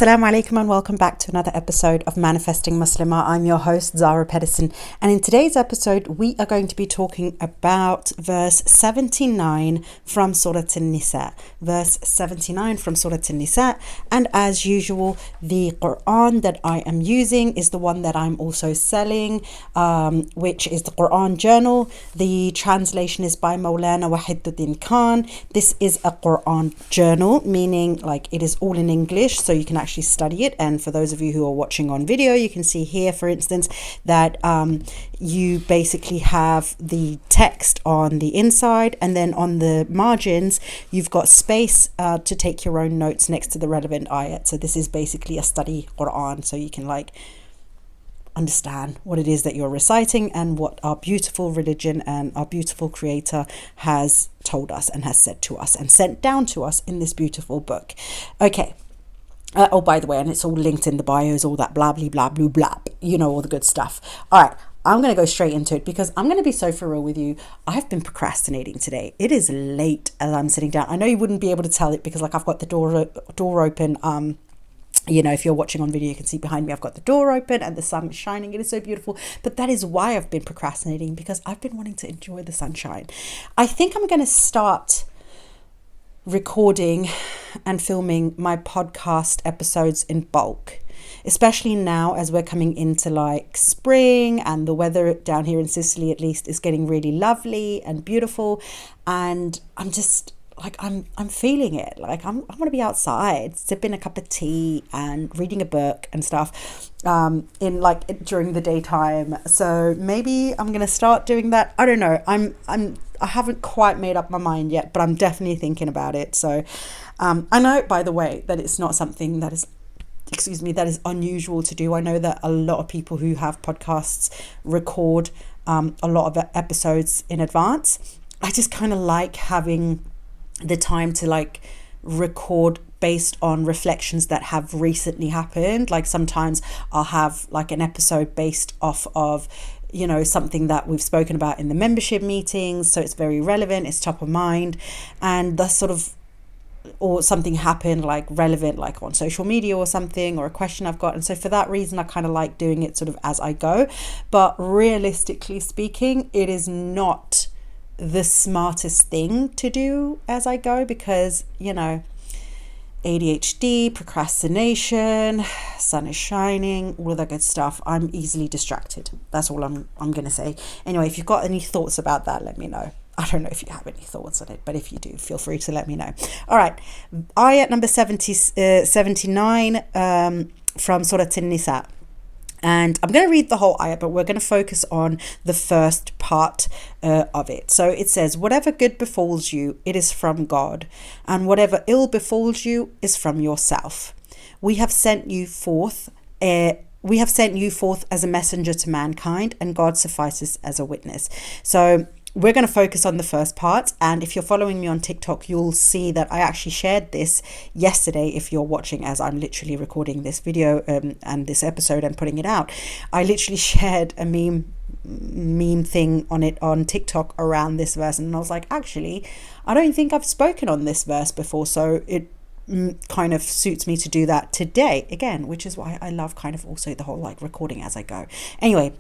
Assalamu alaikum and welcome back to another episode of Manifesting Muslimah. I'm your host Zara Pedersen, and in today's episode we are going to be talking about verse 79 from Surah Nisa. Verse 79 from Surah Nisa, and as usual the Quran that I am using is the one that I'm also selling, which is the Quran Journal. The translation is by Maulana Wahiduddin Khan. This is a Quran journal, meaning like it is all in English, so you can actually study it. And for those of you who are watching on video, you can see here, for instance, that you basically have the text on the inside, and then on the margins you've got space to take your own notes next to the relevant ayat. So this is basically a study Quran, so you can like understand what it is that you're reciting and what our beautiful religion and our beautiful creator has told us and has said to us and sent down to us in this beautiful book. Okay. Oh, by the way, and it's all linked in the bios, all that blah, blah, blah, blah, blah, you know, all the good stuff. All right, I'm going to go straight into it because I'm going to be so for real with you. I've been procrastinating today. It is late as I'm sitting down. I know you wouldn't be able to tell it because like I've got the door open. You know, if you're watching on video, you can see behind me, I've got the door open and the sun is shining. It is so beautiful. But that is why I've been procrastinating, because I've been wanting to enjoy the sunshine. I think I'm going to start recording and filming my podcast episodes in bulk, especially now as we're coming into like spring and the weather down here in Sicily at least is getting really lovely and beautiful, and I'm just like I'm feeling it. Like I want to be outside sipping a cup of tea and reading a book and stuff in like during the daytime. So maybe I'm gonna start doing that. I don't know. I haven't quite made up my mind yet, but I'm definitely thinking about it. So I know, by the way, that it's not something that is unusual to do. I know that a lot of people who have podcasts record a lot of episodes in advance. I just kind of like having the time to like record based on reflections that have recently happened. Like sometimes I'll have like an episode based off of, you know, something that we've spoken about in the membership meetings, so it's very relevant, it's top of mind, and that's sort of, or something happened like relevant like on social media or something, or a question I've got. And so for that reason I kind of like doing it sort of as I go. But realistically speaking, it is not the smartest thing to do as I go, because, you know, ADHD, procrastination, sun is shining, all of that good stuff. I'm easily distracted. That's all I'm going to say. Anyway, if you've got any thoughts about that, let me know. I don't know if you have any thoughts on it, but if you do, feel free to let me know. All right. Ayat number 79 from Surah Nisa. And I'm going to read the whole ayat, but we're going to focus on the first part of it. So it says, whatever good befalls you, it is from God, and whatever ill befalls you is from yourself. We have sent you forth as a messenger to mankind, and God suffices as a witness. So we're going to focus on the first part, and if you're following me on TikTok, you'll see that I actually shared this yesterday. If you're watching as I'm literally recording this video and this episode and putting it out, I literally shared a meme thing on it on TikTok around this verse, and I was like, actually, I don't think I've spoken on this verse before, so it kind of suits me to do that today again, which is why I love kind of also the whole like recording as I go. Anyway,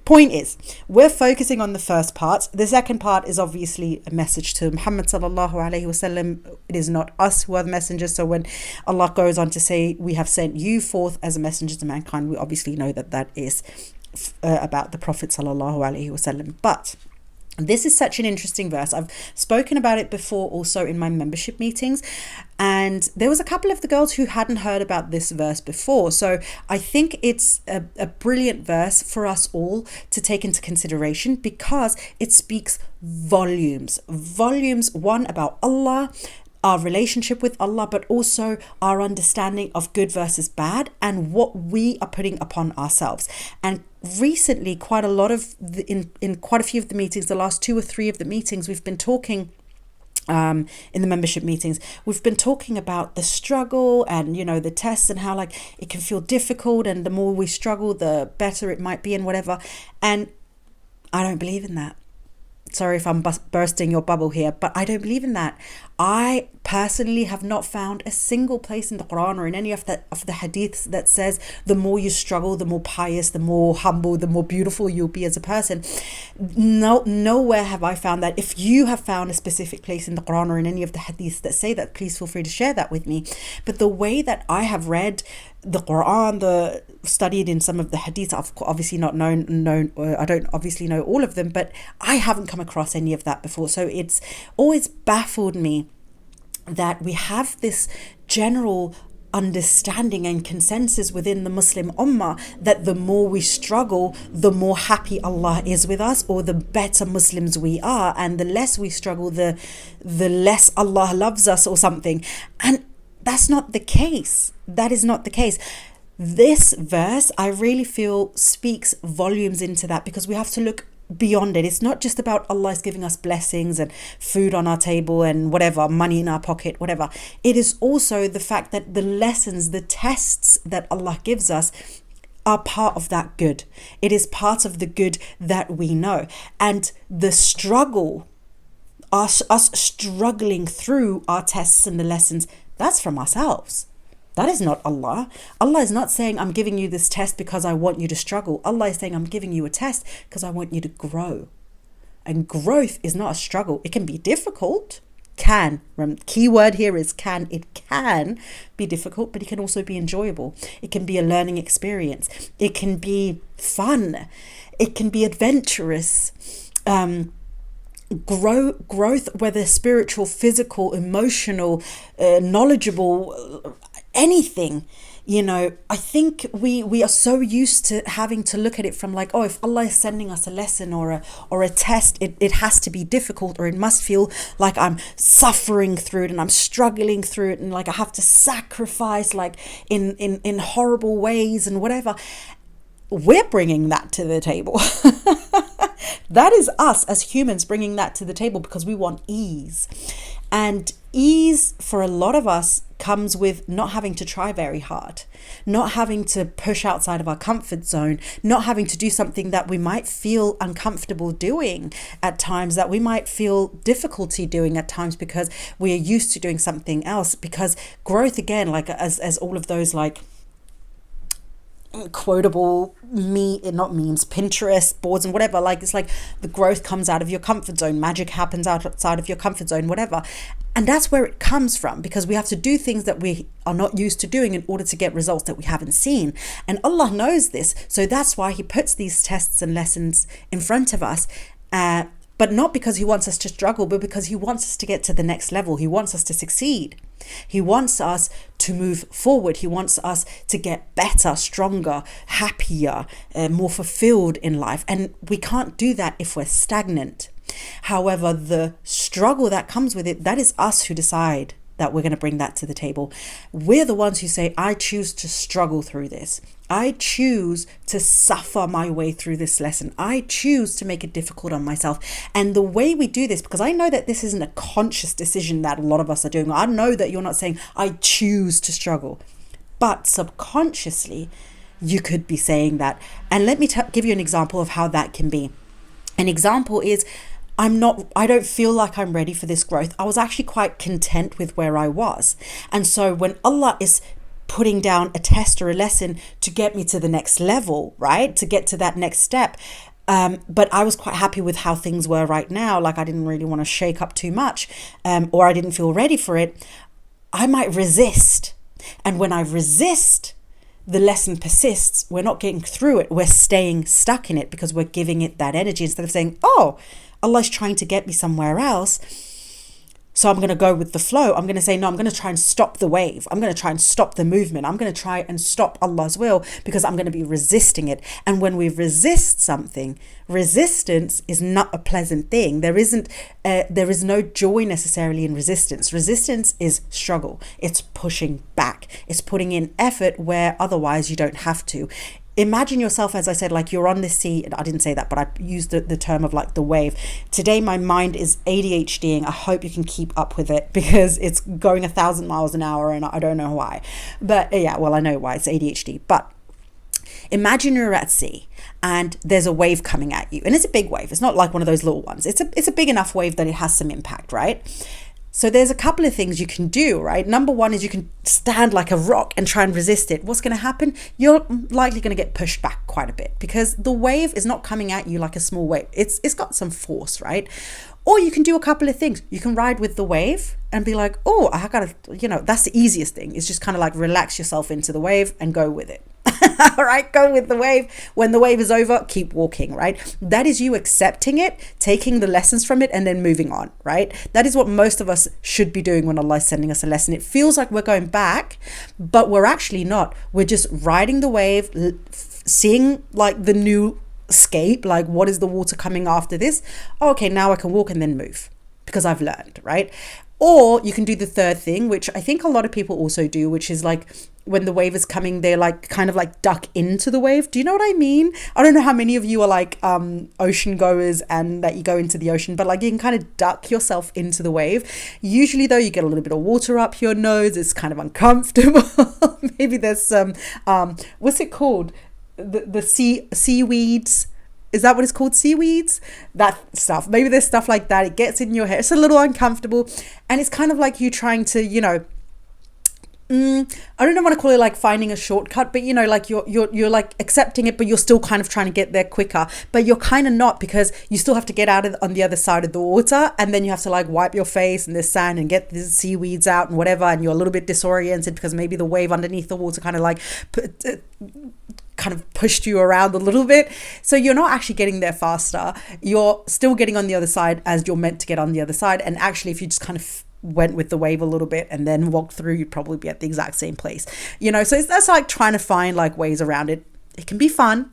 point is, we're focusing on the first part. The second part is obviously a message to Muhammad sallallahu alaihi wasallam. It is not us who are the messengers. So when Allah goes on to say, we have sent you forth as a messenger to mankind, we obviously know that that is about the Prophet sallallahu alaihi wasallam. But this is such an interesting verse. I've spoken about it before also in my membership meetings, and there was a couple of the girls who hadn't heard about this verse before. So I think it's a brilliant verse for us all to take into consideration, because it speaks volumes, one about Allah, our relationship with Allah, but also our understanding of good versus bad and what we are putting upon ourselves. And recently, quite a lot of in quite a few of the meetings, the last 2 or 3 of the meetings, we've been talking in the membership meetings, we've been talking about the struggle and, you know, the tests and how like it can feel difficult, and the more we struggle, the better it might be and whatever. And I don't believe in that. sorry if I'm bursting your bubble here, but I don't believe in that. I personally have not found a single place in the Quran or in any of the hadiths that says the more you struggle, the more pious, the more humble, the more beautiful you'll be as a person. No, nowhere have I found that. If you have found a specific place in the Quran or in any of the hadiths that say that, please feel free to share that with me. But the way that I have read the Quran, studied in some of the hadiths, I've obviously not known I don't obviously know all of them, but I haven't come across any of that before. So it's always baffled me that we have this general understanding and consensus within the Muslim Ummah that the more we struggle, the more happy Allah is with us, or the better Muslims we are, and the less we struggle, the less Allah loves us or something. And that's not the case. That is not the case. This verse, I really feel, speaks volumes into that, because we have to look beyond it. It's not just about Allah is giving us blessings and food on our table and whatever, money in our pocket, whatever. It is also the fact that the lessons, the tests that Allah gives us are part of that good. It is part of the good that we know. And the struggle, us struggling through our tests and the lessons, that's from ourselves. That is not Allah. Allah is not saying, I'm giving you this test because I want you to struggle. Allah is saying, I'm giving you a test because I want you to grow. And growth is not a struggle. It can be difficult. Key word here is can. It can be difficult, but it can also be enjoyable. It can be a learning experience. It can be fun. It can be adventurous. Growth, whether spiritual, physical, emotional, knowledgeable, anything. I think we are so used to having to look at it from like, oh, if Allah is sending us a lesson or a test, it has to be difficult, or it must feel like I'm suffering through it and I'm struggling through it, and like I have to sacrifice like in horrible ways and whatever. We're bringing that to the table. That is us as humans bringing that to the table, because we want ease. And ease for a lot of us comes with not having to try very hard, not having to push outside of our comfort zone, not having to do something that we might feel uncomfortable doing at times, that we might feel difficulty doing at times because we are used to doing something else. Because growth, again, like as all of those like quotable not memes, Pinterest boards and whatever, like it's like the growth comes out of your comfort zone, magic happens outside of your comfort zone, whatever. And that's where it comes from, because we have to do things that we are not used to doing in order to get results that we haven't seen. And Allah knows this, so that's why He puts these tests and lessons in front of us, but not because He wants us to struggle, but because He wants us to get to the next level. He wants us to succeed. He wants us to move forward. He wants us to get better, stronger, happier, more fulfilled in life. And we can't do that if we're stagnant. However, the struggle that comes with it, that is us who decide that we're going to bring that to the table. We're the ones who say, I choose to struggle through this. I choose to suffer my way through this lesson. I choose to make it difficult on myself. And the way we do this, because I know that this isn't a conscious decision that a lot of us are doing. I know that you're not saying, I choose to struggle. But subconsciously, you could be saying that. And let me give you an example of how that can be. An example is, I don't feel like I'm ready for this growth. I was actually quite content with where I was. And so when Allah is putting down a test or a lesson to get me to the next level, right? To get to that next step. But I was quite happy with how things were right now. Like I didn't really want to shake up too much, or I didn't feel ready for it. I might resist. And when I resist, the lesson persists. We're not getting through it. We're staying stuck in it because we're giving it that energy instead of saying, oh, Allah's trying to get me somewhere else, so I'm going to go with the flow. I'm going to say, no, I'm going to try and stop the wave. I'm going to try and stop the movement. I'm going to try and stop Allah's will because I'm going to be resisting it. And when we resist something, resistance is not a pleasant thing. There is no joy necessarily in resistance. Resistance is struggle. It's pushing back. It's putting in effort where otherwise you don't have to. Imagine yourself, as I said, like you're on the sea. I didn't say that, but I used the term of like the wave. Today, my mind is ADHDing. I hope you can keep up with it because it's going 1,000 miles an hour and I don't know why. But yeah, well, I know why. It's ADHD. But imagine you're at sea and there's a wave coming at you, and it's a big wave. It's not like one of those little ones. It's a big enough wave that it has some impact, right? So there's a couple of things you can do, right? Number one is you can stand like a rock and try and resist it. What's going to happen? You're likely going to get pushed back quite a bit, because the wave is not coming at you like a small wave. It's got some force, right? Or you can do a couple of things. You can ride with the wave and be like, oh, I gotta, that's the easiest thing. It's just kind of like relax yourself into the wave and go with it. All right, go with the wave. When the wave is over, keep walking, right? That is you accepting it, taking the lessons from it, and then moving on, right? That is what most of us should be doing when Allah is sending us a lesson. It feels like we're going back, but we're actually not. We're just riding the wave, seeing like the new escape, like what is the water coming after this? Oh, okay, now I can walk and then move because I've learned, right? Or you can do the third thing, which I think a lot of people also do, which is like when the wave is coming, they're like kind of like duck into the wave. Do you know what I mean? I don't know how many of you are like ocean goers and that you go into the ocean, but like you can kind of duck yourself into the wave. Usually though, you get a little bit of water up your nose. It's kind of uncomfortable. Maybe there's some, what's it called? The seaweeds. Is that what it's called? Seaweeds? That stuff. Maybe there's stuff like that. It gets in your hair. It's a little uncomfortable. And it's kind of like you trying to, I don't want to call it like finding a shortcut, but like you're like accepting it, but you're still kind of trying to get there quicker, but you're kind of not, because you still have to get out on the other side of the water, and then you have to like wipe your face and there's sand and get the seaweeds out and whatever, and you're a little bit disoriented because maybe the wave underneath the water kind of like kind of pushed you around a little bit. So you're not actually getting there faster. You're still getting on the other side as you're meant to get on the other side. And actually, if you just kind of went with the wave a little bit and then walked through, you'd probably be at the exact same place. So that's like trying to find like ways around it. It can be fun.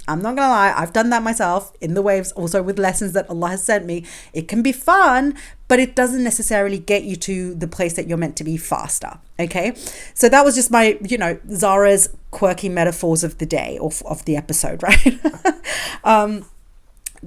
I'm not gonna lie, I've done that myself in the waves, also with lessons that Allah has sent me. It can be fun, but it doesn't necessarily get you to the place that you're meant to be faster. Okay, so that was just my, Zara's quirky metaphors of the day, or of the episode, right?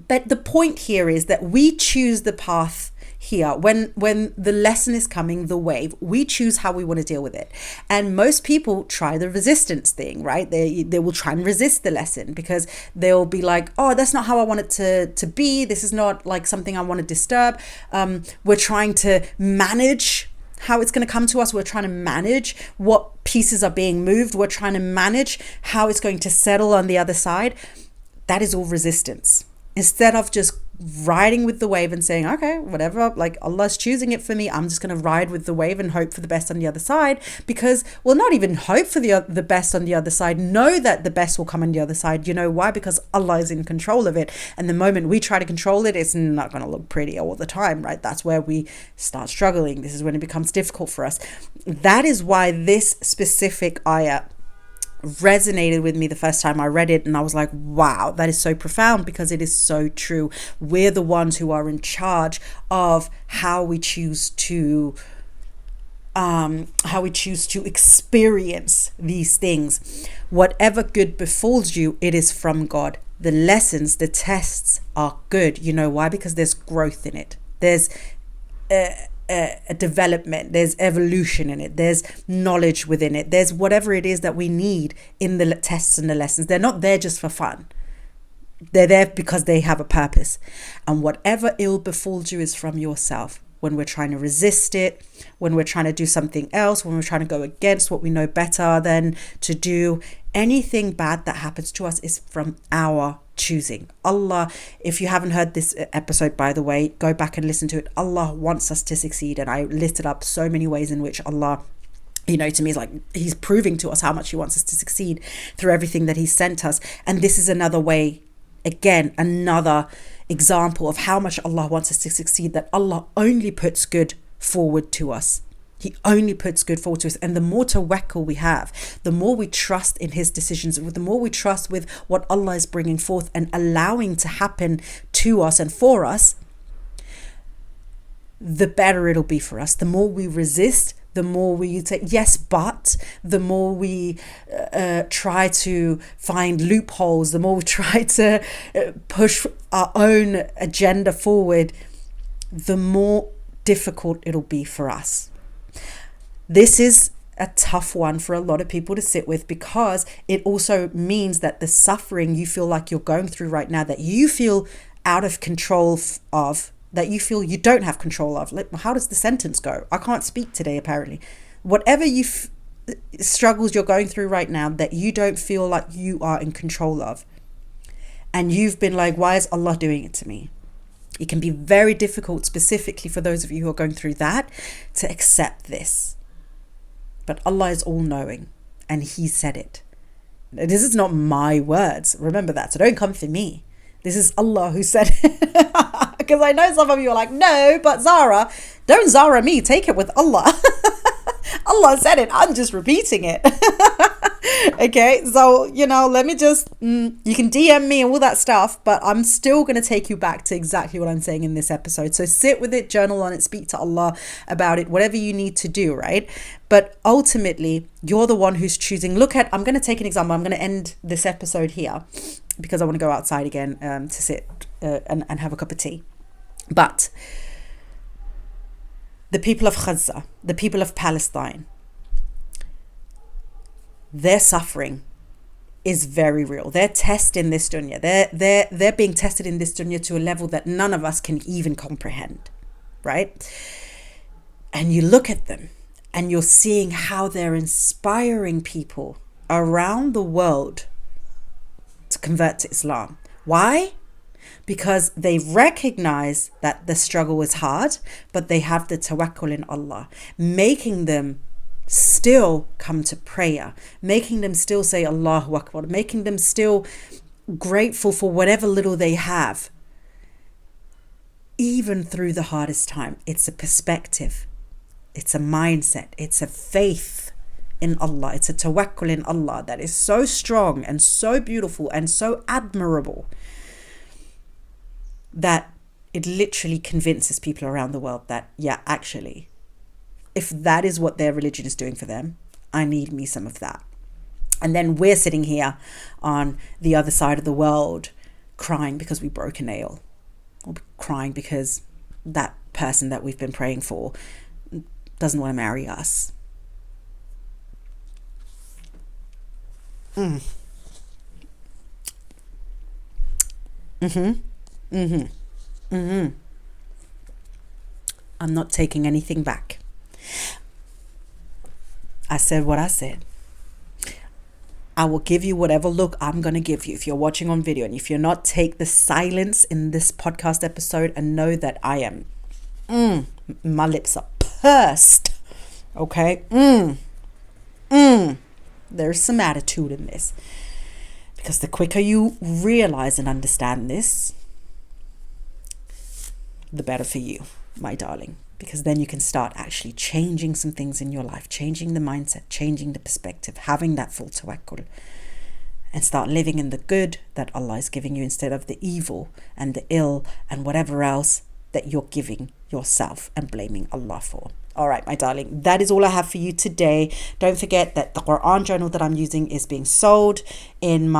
But the point here is that we choose the path here. When the lesson is coming, the wave, we choose how we want to deal with it. And most people try the resistance thing, right? They will try and resist the lesson because they'll be like, oh, that's not how I want it to be. This is not like something I want to disturb. We're trying to manage how it's going to come to us. We're trying to manage what pieces are being moved. We're trying to manage how it's going to settle on the other side. That is all resistance. Instead of just riding with the wave and saying, okay, whatever, like Allah's choosing it for me, I'm just going to ride with the wave and hope for the best on the other side. Because, well, not even hope for the best on the other side, know that the best will come on the other side. You know why? Because Allah is in control of it. And the moment we try to control it, it's not going to look pretty all the time, right? That's where we start struggling. This is when it becomes difficult for us. That is why this specific ayah resonated with me the first time I read it, and I was like, wow, that is so profound, because it is so true. We're the ones who are in charge of how we choose to experience these things. Whatever good befalls you, it is from God. The lessons, the tests are good. You know why? Because there's growth in it. There's a development, there's evolution in it, there's knowledge within it, there's whatever it is that we need in the tests and the lessons. They're not there just for fun. They're there because they have a purpose. And whatever ill befalls you is from yourself. When we're trying to resist it, when we're trying to do something else, when we're trying to go against what we know better than to do, anything bad that happens to us is from our choosing. Allah, if you haven't heard this episode, by the way, go back and listen to it. Allah wants us to succeed. And I listed up so many ways in which Allah, to me, is like he's proving to us how much he wants us to succeed through everything that he's sent us. And this is another way, again, another example of how much Allah wants us to succeed, that Allah only puts good forward to us. He only puts good forward to us. And the more tawakkul we have, the more we trust in his decisions, the more we trust with what Allah is bringing forth and allowing to happen to us and for us, the better it'll be for us. The more we resist, the more we say yes, but the more we try to find loopholes, the more we try to push our own agenda forward, the more difficult it'll be for us. This is a tough one for a lot of people to sit with, because it also means that the suffering you feel like you're going through right now, that you feel out of control of, that you feel you don't have control of. How does the sentence go? I can't speak today, apparently. Whatever struggles you're going through right now that you don't feel like you are in control of, and you've been like, why is Allah doing it to me? It can be very difficult, specifically for those of you who are going through that, to accept this. But Allah is all-knowing, and He said it. This is not my words. Remember that. So don't come for me. This is Allah who said it. Because I know some of you are like, no, but Zara, don't Zara me. Take it with Allah. Allah said it. I'm just repeating it. Okay, so, let me just, you can DM me and all that stuff, but I'm still going to take you back to exactly what I'm saying in this episode. So sit with it, journal on it, speak to Allah about it, whatever you need to do, right? But ultimately, you're the one who's choosing. I'm going to take an example. I'm going to end this episode here because I want to go outside again to sit and have a cup of tea. But the people of Gaza, the people of Palestine, their suffering is very real. They're tested in this dunya. They're being tested in this dunya to a level that none of us can even comprehend, right? And you look at them and you're seeing how they're inspiring people around the world to convert to Islam. Why? Because they recognize that the struggle is hard, but they have the tawakkul in Allah, making them still come to prayer, making them still say Allahu Akbar, making them still grateful for whatever little they have, even through the hardest time. It's a perspective, it's a mindset, it's a faith in Allah, it's a tawakkul in Allah that is so strong and so beautiful and so admirable that it literally convinces people around the world that, yeah, actually, if that is what their religion is doing for them, I need me some of that. And then we're sitting here on the other side of the world crying because we broke a nail, or crying because that person that we've been praying for doesn't want to marry us. I'm not taking anything back. I said what I said. I will give you whatever look I'm going to give you if you're watching on video. And if you're not, take the silence in this podcast episode and know that I am, my lips are pursed. Okay? There's some attitude in this. Because the quicker you realize and understand this, the better for you, my darling. Because then you can start actually changing some things in your life, changing the mindset, changing the perspective, having that full tawakkul, and start living in the good that Allah is giving you instead of the evil and the ill and whatever else that you're giving yourself and blaming Allah for. All right, my darling, that is all I have for you today. Don't forget that the Quran journal that I'm using is being sold in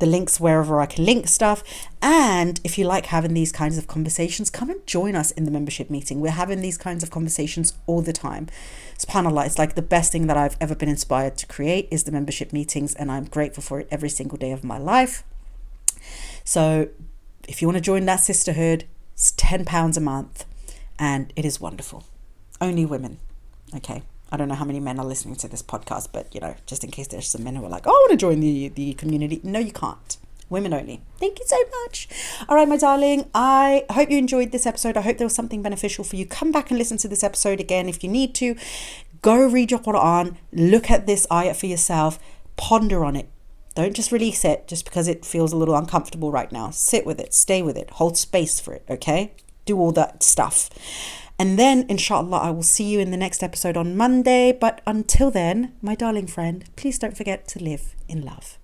the links wherever I can link stuff. And if you like having these kinds of conversations, come and join us in the membership meeting. We're having these kinds of conversations all the time. SubhanAllah, it's like the best thing that I've ever been inspired to create is the membership meetings, and I'm grateful for it every single day of my life. So if you want to join that sisterhood, it's £10 a month, and it is wonderful. Only women, okay? I don't know how many men are listening to this podcast, but, just in case there's some men who are like, oh, I want to join the community. No, you can't. Women only. Thank you so much. All right, my darling. I hope you enjoyed this episode. I hope there was something beneficial for you. Come back and listen to this episode again if you need to. Go read your Quran. Look at this ayat for yourself. Ponder on it. Don't just release it just because it feels a little uncomfortable right now. Sit with it. Stay with it. Hold space for it, okay? Do all that stuff. And then, inshallah, I will see you in the next episode on Monday. But until then, my darling friend, please don't forget to live in love.